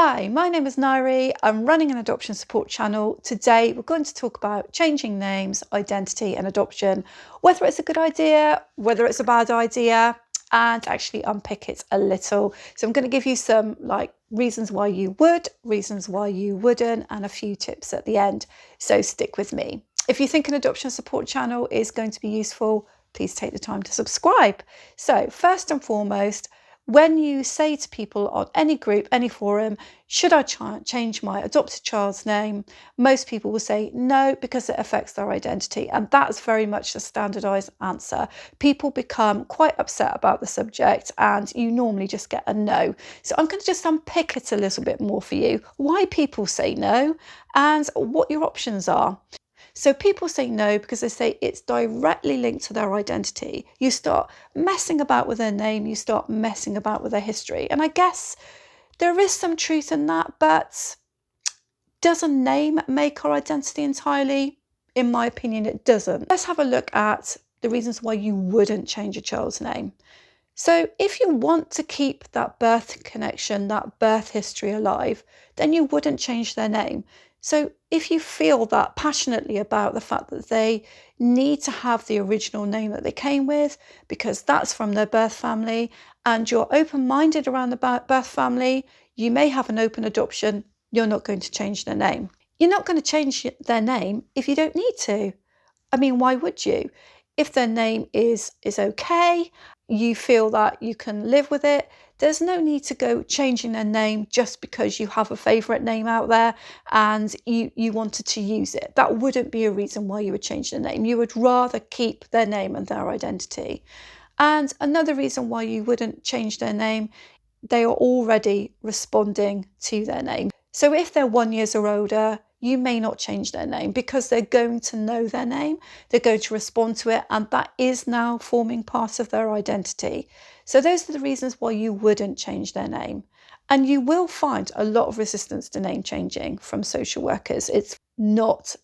Hi, my name is Nairi. I'm running an adoption support channel. Today, we're going to talk about changing names, identity, and adoption, whether it's a good idea, whether it's a bad idea, and actually unpick it a little. So I'm going to give you some reasons why you would, reasons why you wouldn't, and a few tips at the end. So stick with me. If you think an adoption support channel is going to be useful, please take the time to subscribe. So first and foremost, when you say to people on any group, any forum, should I change my adopted child's name? Most people will say no, because it affects their identity. And that's very much the standardized answer. People become quite upset about the subject and you normally just get a no. So I'm going to just unpick it a little bit more for you, why people say no and what your options are. So people say no because they say it's directly linked to their identity. You start messing about with their name, you start messing about with their history. And I guess there is some truth in that, but does a name make our identity entirely? In my opinion, it doesn't. Let's have a look at the reasons why you wouldn't change a child's name. So if you want to keep that birth connection, that birth history alive, then you wouldn't change their name. So if you feel that passionately about the fact that they need to have the original name that they came with, because that's from their birth family, and you're open-minded around the birth family, you may have an open adoption, you're not going to change their name. You're not going to change their name if you don't need to. I mean, why would you? If their name is okay, you feel that you can live with it, there's no need to go changing their name just because you have a favourite name out there and you wanted to use it. That wouldn't be a reason why you would change their name. You would rather keep their name and their identity. And another reason why you wouldn't change their name, they are already responding to their name. So if they're 1 year or older, you may not change their name because they're going to know their name, they're going to respond to it, and that is now forming part of their identity. So those are the reasons why you wouldn't change their name. And you will find a lot of resistance to name changing from social workers. It's not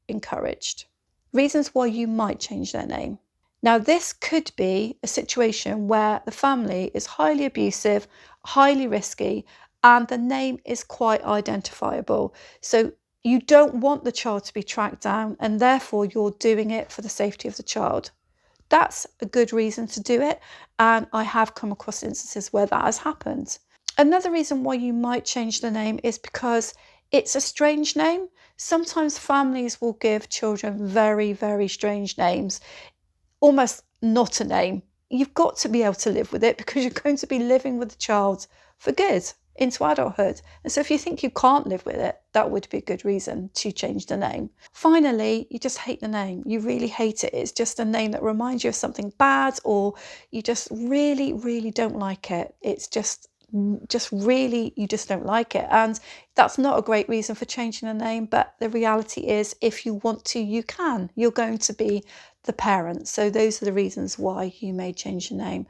encouraged. Reasons why you might change their name. Now, this could be a situation where the family is highly abusive, highly risky, and the name is quite identifiable. So you don't want the child to be tracked down, and therefore you're doing it for the safety of the child. That's a good reason to do it, and I have come across instances where that has happened. Another reason why you might change the name is because it's a strange name. Sometimes families will give children very, very strange names, almost not a name. You've got to be able to live with it because you're going to be living with the child for good into adulthood. And so if you think you can't live with it, that would be a good reason to change the name. Finally, you just hate the name. You really hate it. It's just a name that reminds you of something bad, or you just really, really don't like it. It's just really, you just don't like it. And that's not a great reason for changing the name, but the reality is if you want to, you can. You're going to be the parent. So those are the reasons why you may change your name.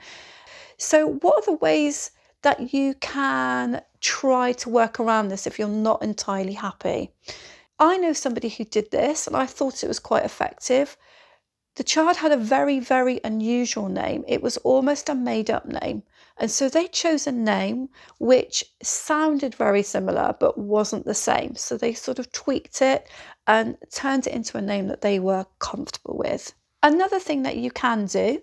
So what are the ways that you can try to work around this if you're not entirely happy? I know somebody who did this and I thought it was quite effective. The child had a very, very unusual name. It was almost a made-up name. And so they chose a name which sounded very similar but wasn't the same. So they sort of tweaked it and turned it into a name that they were comfortable with. Another thing that you can do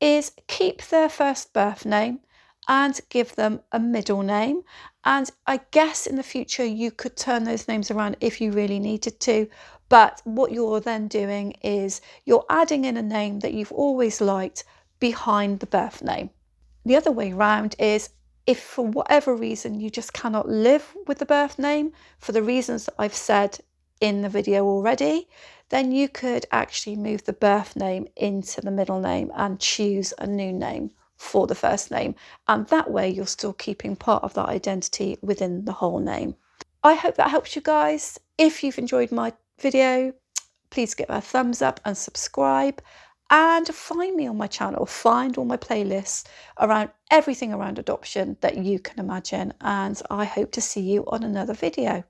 is keep their first birth name and give them a middle name. And I guess in the future you could turn those names around if you really needed to. But what you're then doing is you're adding in a name that you've always liked behind the birth name. The other way around is if for whatever reason you just cannot live with the birth name, for the reasons that I've said in the video already, then you could actually move the birth name into the middle name and choose a new name for the first name. And that way you're still keeping part of that identity within the whole name. I hope that helps you guys. If you've enjoyed my video, please give a thumbs up and subscribe, and find me on my channel. Find all my playlists around everything around adoption that you can imagine, and I hope to see you on another video.